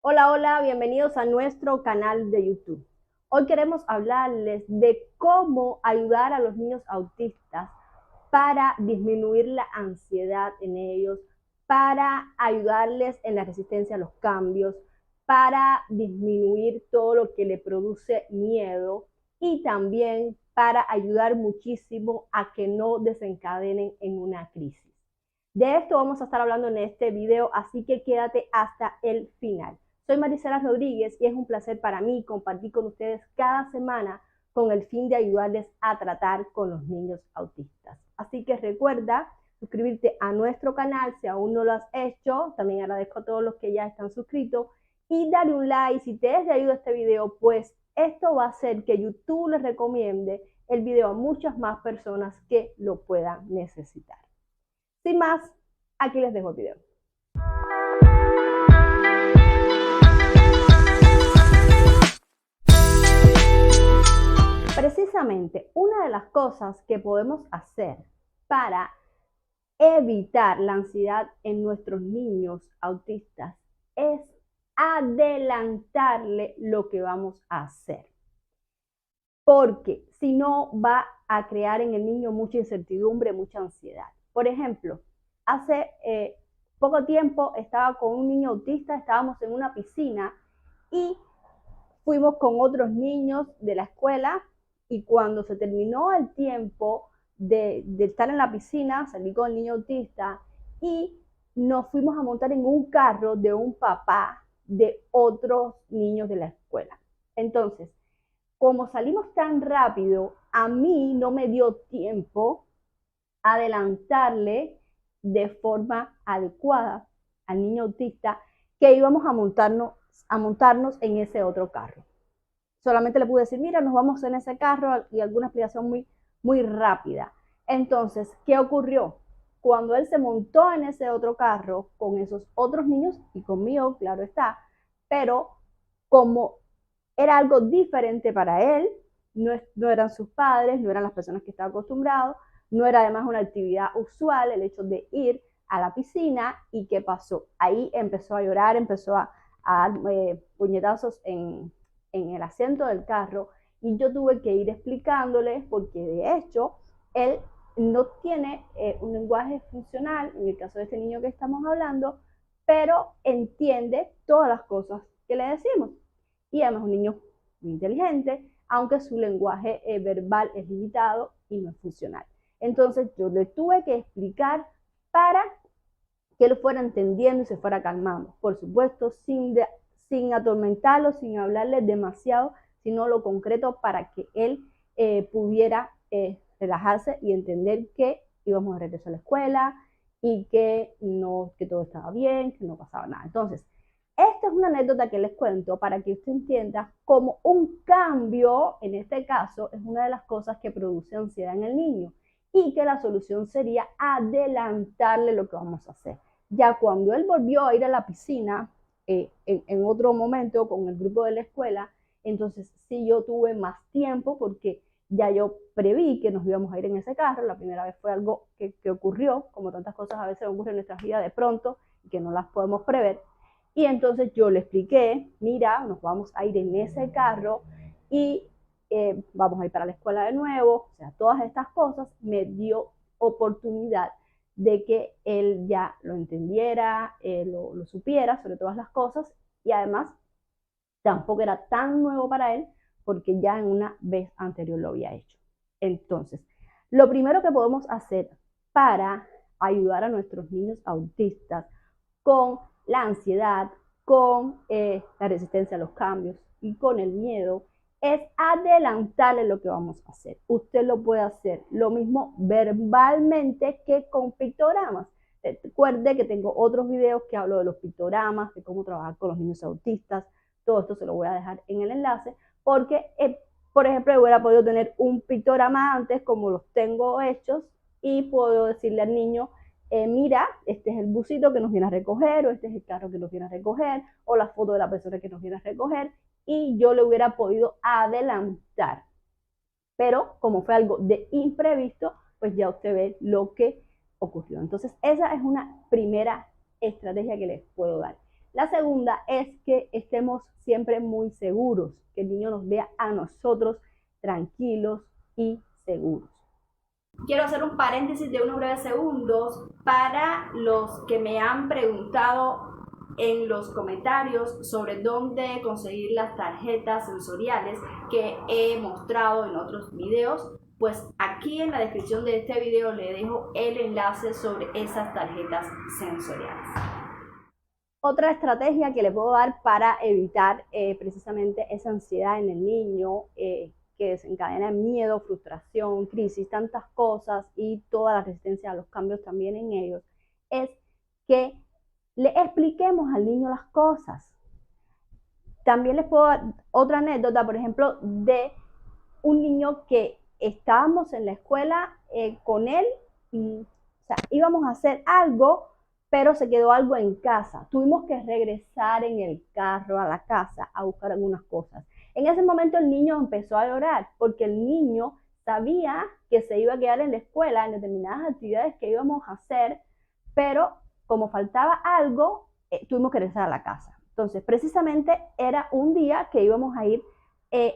Hola, hola, bienvenidos a nuestro canal de YouTube. Hoy queremos hablarles de cómo ayudar a los niños autistas para disminuir la ansiedad en ellos, para ayudarles en la resistencia a los cambios, para disminuir todo lo que le produce miedo y también para ayudar muchísimo a que no desencadenen en una crisis. De esto vamos a estar hablando en este video, así que quédate hasta el final. Soy Marisela Rodríguez y es un placer para mí compartir con ustedes cada semana con el fin de ayudarles a tratar con los niños autistas. Así que recuerda suscribirte a nuestro canal si aún no lo has hecho. También agradezco a todos los que ya están suscritos y dale un like si te es de ayuda este video, pues esto va a hacer que YouTube les recomiende el video a muchas más personas que lo puedan necesitar. Sin más, aquí les dejo el video. Precisamente, una de las cosas que podemos hacer para evitar la ansiedad en nuestros niños autistas es adelantarle lo que vamos a hacer. Porque si no, va a crear en el niño mucha incertidumbre, mucha ansiedad. Por ejemplo, hace poco tiempo estaba con un niño autista, estábamos en una piscina y fuimos con otros niños de la escuela y cuando se terminó el tiempo de estar en la piscina, salí con el niño autista y nos fuimos a montar en un carro de un papá de otros niños de la escuela. Entonces, como salimos tan rápido, a mí no me dio tiempo adelantarle de forma adecuada al niño autista que íbamos a montarnos en ese otro carro. Solamente le pude decir, mira, nos vamos en ese carro y alguna explicación muy rápida. Entonces, ¿qué ocurrió? Cuando él se montó en ese otro carro con esos otros niños y conmigo, claro está, pero como era algo diferente para él, no eran sus padres, no eran las personas que estaba acostumbrado, no era además una actividad usual el hecho de ir a la piscina. ¿Y qué pasó? Ahí empezó a llorar, empezó a dar puñetazos en el asiento del carro y yo tuve que ir explicándole porque de hecho él no tiene un lenguaje funcional, en el caso de este niño que estamos hablando, pero entiende todas las cosas que le decimos. Y además es un niño muy inteligente, aunque su lenguaje verbal es limitado y no es funcional. Entonces yo le tuve que explicar para que lo fuera entendiendo y se fuera calmando. Por supuesto, sin atormentarlo, sin hablarle demasiado, sino lo concreto para que él pudiera relajarse y entender que íbamos a regresar a la escuela y que, no, que todo estaba bien, que no pasaba nada. Entonces, esta es una anécdota que les cuento para que usted entienda cómo un cambio, en este caso, es una de las cosas que produce ansiedad en el niño y que la solución sería adelantarle lo que vamos a hacer. Ya cuando él volvió a ir a la piscina en otro momento con el grupo de la escuela, entonces sí yo tuve más tiempo porque ya yo preví que nos íbamos a ir en ese carro. La primera vez fue algo que ocurrió, como tantas cosas a veces ocurren en nuestras vidas de pronto y que no las podemos prever. Y entonces yo le expliqué, mira, nos vamos a ir en ese carro y vamos a ir para la escuela de nuevo. O sea, todas estas cosas me dio oportunidad de que él ya lo entendiera, lo supiera sobre todas las cosas y además tampoco era tan nuevo para él porque ya en una vez anterior lo había hecho. Entonces, lo primero que podemos hacer para ayudar a nuestros niños autistas con la ansiedad, con la resistencia a los cambios y con el miedo, es adelantarle lo que vamos a hacer. Usted lo puede hacer lo mismo verbalmente que con pictogramas. Recuerde que tengo otros videos que hablo de los pictogramas, de cómo trabajar con los niños autistas. Todo esto se lo voy a dejar en el enlace porque, por ejemplo, hubiera podido tener un pictograma antes como los tengo hechos y puedo decirle al niño, mira, este es el busito que nos viene a recoger, o este es el carro que nos viene a recoger, o la foto de la persona que nos viene a recoger, y yo le hubiera podido adelantar. Pero como fue algo de imprevisto, pues ya usted ve lo que ocurrió. Entonces, esa es una primera estrategia que les puedo dar. La segunda es que estemos siempre muy seguros, que el niño nos vea a nosotros tranquilos y seguros. Quiero hacer un paréntesis de unos breves segundos para los que me han preguntado en los comentarios sobre dónde conseguir las tarjetas sensoriales que he mostrado en otros videos. Pues aquí en la descripción de este video le dejo el enlace sobre esas tarjetas sensoriales. Otra estrategia que le puedo dar para evitar precisamente esa ansiedad en el niño que desencadena miedo, frustración, crisis, tantas cosas y toda la resistencia a los cambios también en ellos, es que le expliquemos al niño las cosas. También les puedo dar otra anécdota, por ejemplo, de un niño que estábamos en la escuela con él, o sea, íbamos a hacer algo, pero se quedó algo en casa. Tuvimos que regresar en el carro a la casa a buscar algunas cosas. En ese momento el niño empezó a llorar porque el niño sabía que se iba a quedar en la escuela en determinadas actividades que íbamos a hacer, pero como faltaba algo, tuvimos que regresar a la casa. Entonces, precisamente era un día que íbamos a ir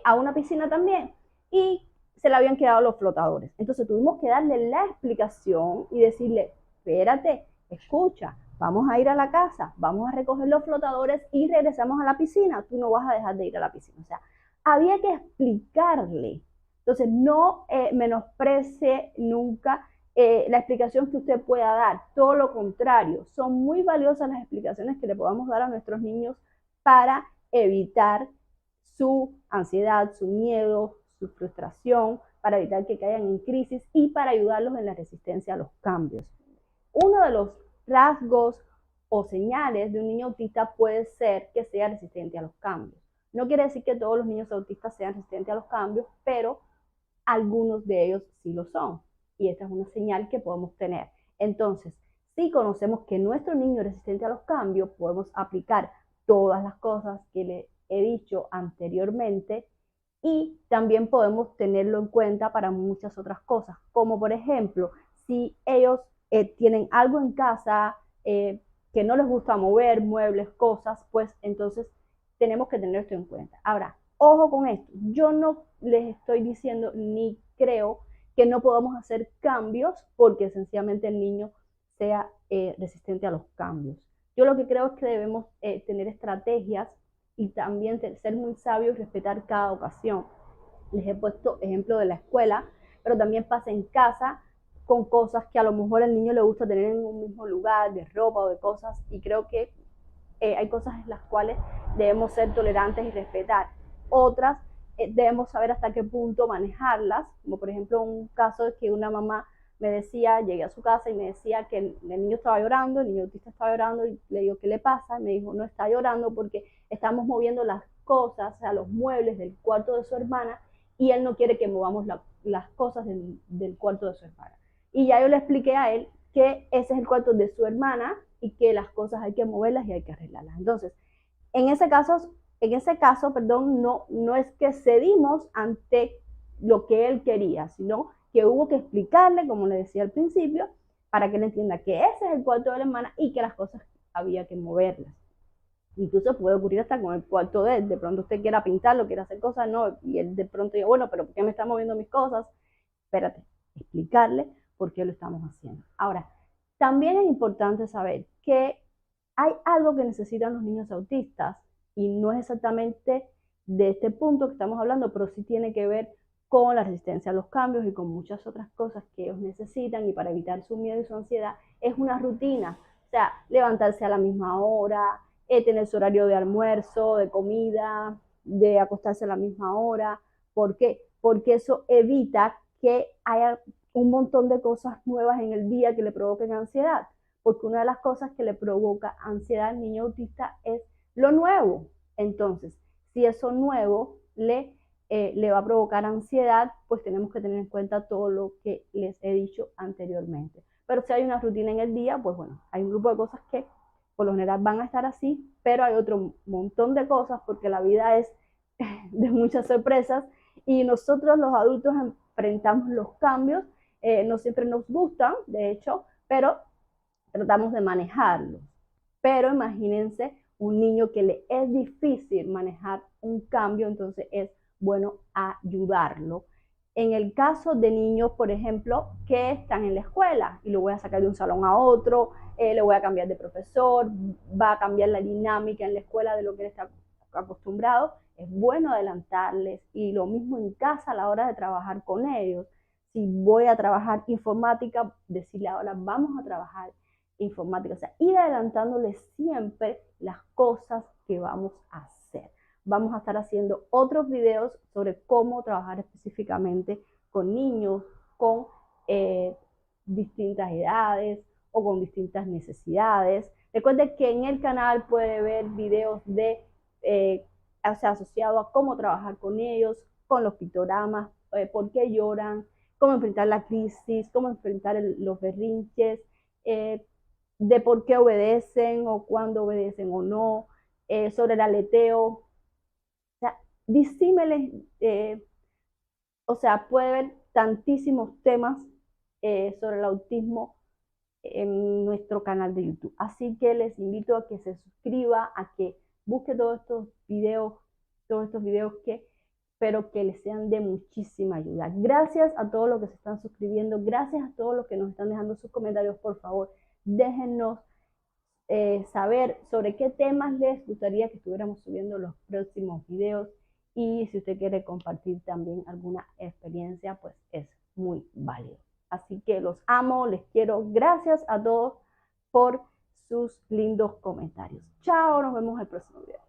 a una piscina también y se le habían quedado los flotadores. Entonces tuvimos que darle la explicación y decirle, espérate, escucha, vamos a ir a la casa, vamos a recoger los flotadores y regresamos a la piscina. Tú no vas a dejar de ir a la piscina. O sea, había que explicarle. Entonces, no menosprecie nunca la explicación que usted pueda dar. Todo lo contrario, son muy valiosas las explicaciones que le podamos dar a nuestros niños para evitar su ansiedad, su miedo, su frustración, para evitar que caigan en crisis y para ayudarlos en la resistencia a los cambios. Uno de los rasgos o señales de un niño autista puede ser que sea resistente a los cambios. No quiere decir que todos los niños autistas sean resistentes a los cambios, pero algunos de ellos sí lo son. Y esta es una señal que podemos tener. Entonces, si conocemos que nuestro niño es resistente a los cambios, podemos aplicar todas las cosas que le he dicho anteriormente y también podemos tenerlo en cuenta para muchas otras cosas, como por ejemplo, si ellos tienen algo en casa que no les gusta mover, muebles, cosas, pues entonces tenemos que tener esto en cuenta. Ahora, ojo con esto, yo no les estoy diciendo ni creo que no podamos hacer cambios porque sencillamente el niño sea resistente a los cambios. Yo lo que creo es que debemos tener estrategias y también ser muy sabios y respetar cada ocasión. Les he puesto ejemplo de la escuela, pero también pasa en casa con cosas que a lo mejor al niño le gusta tener en un mismo lugar, de ropa o de cosas, y creo que hay cosas en las cuales debemos ser tolerantes y respetar. Otras debemos saber hasta qué punto manejarlas, como por ejemplo un caso de que una mamá me decía, llegué a su casa y me decía que el niño estaba llorando, el niño autista estaba llorando, y le digo, ¿qué le pasa? Y me dijo, no, está llorando porque estamos moviendo las cosas, o sea, los muebles del cuarto de su hermana, y él no quiere que movamos las cosas del cuarto de su hermana. Y ya yo le expliqué a él que ese es el cuarto de su hermana y que las cosas hay que moverlas y hay que arreglarlas. Entonces, en ese caso, perdón, no es que cedimos ante lo que él quería, sino que hubo que explicarle, como le decía al principio, para que él entienda que ese es el cuarto de la hermana y que las cosas había que moverlas. Incluso puede ocurrir hasta con el cuarto de él. De pronto usted quiera pintarlo, quiera hacer cosas, no, y él de pronto diga, bueno, pero ¿por qué me está moviendo mis cosas? Espérate, explicarle por qué lo estamos haciendo. Ahora, también es importante saber que hay algo que necesitan los niños autistas y no es exactamente de este punto que estamos hablando, pero sí tiene que ver con la resistencia a los cambios y con muchas otras cosas que ellos necesitan, y para evitar su miedo y su ansiedad es una rutina, o sea, levantarse a la misma hora, tener su horario de almuerzo, de comida, de acostarse a la misma hora. ¿Por qué? Porque eso evita que haya un montón de cosas nuevas en el día que le provoquen ansiedad, porque una de las cosas que le provoca ansiedad al niño autista es lo nuevo. Entonces, si eso nuevo le va a provocar ansiedad, pues tenemos que tener en cuenta todo lo que les he dicho anteriormente. Pero si hay una rutina en el día, pues bueno, hay un grupo de cosas que por lo general van a estar así, pero hay otro montón de cosas porque la vida es de muchas sorpresas y nosotros los adultos enfrentamos los cambios, no siempre nos gustan, de hecho, pero tratamos de manejarlos. Pero imagínense un niño que le es difícil manejar un cambio, entonces es bueno ayudarlo. En el caso de niños, por ejemplo, que están en la escuela y lo voy a sacar de un salón a otro, le voy a cambiar de profesor, va a cambiar la dinámica en la escuela de lo que él está acostumbrado, es bueno adelantarles. Y lo mismo en casa a la hora de trabajar con ellos. Si voy a trabajar informática, decirle ahora vamos a trabajar informática. O sea, ir adelantándoles siempre las cosas que vamos a hacer. Vamos a estar haciendo otros videos sobre cómo trabajar específicamente con niños, con distintas edades o con distintas necesidades. Recuerde que en el canal puede ver videos de, o sea, asociado a cómo trabajar con ellos, con los pictogramas, por qué lloran, cómo enfrentar la crisis, cómo enfrentar los berrinches, de por qué obedecen o cuándo obedecen o no, sobre el aleteo. O sea, disímiles, o sea, puede ver tantísimos temas sobre el autismo en nuestro canal de YouTube. Así que les invito a que se suscriba, a que busque todos estos videos que espero que les sean de muchísima ayuda. Gracias a todos los que se están suscribiendo, gracias a todos los que nos están dejando sus comentarios. Por favor, déjennos saber sobre qué temas les gustaría que estuviéramos subiendo los próximos videos, y si usted quiere compartir también alguna experiencia, pues es muy válido. Así que los amo, les quiero. Gracias a todos por sus lindos comentarios. Chao, nos vemos en el próximo video.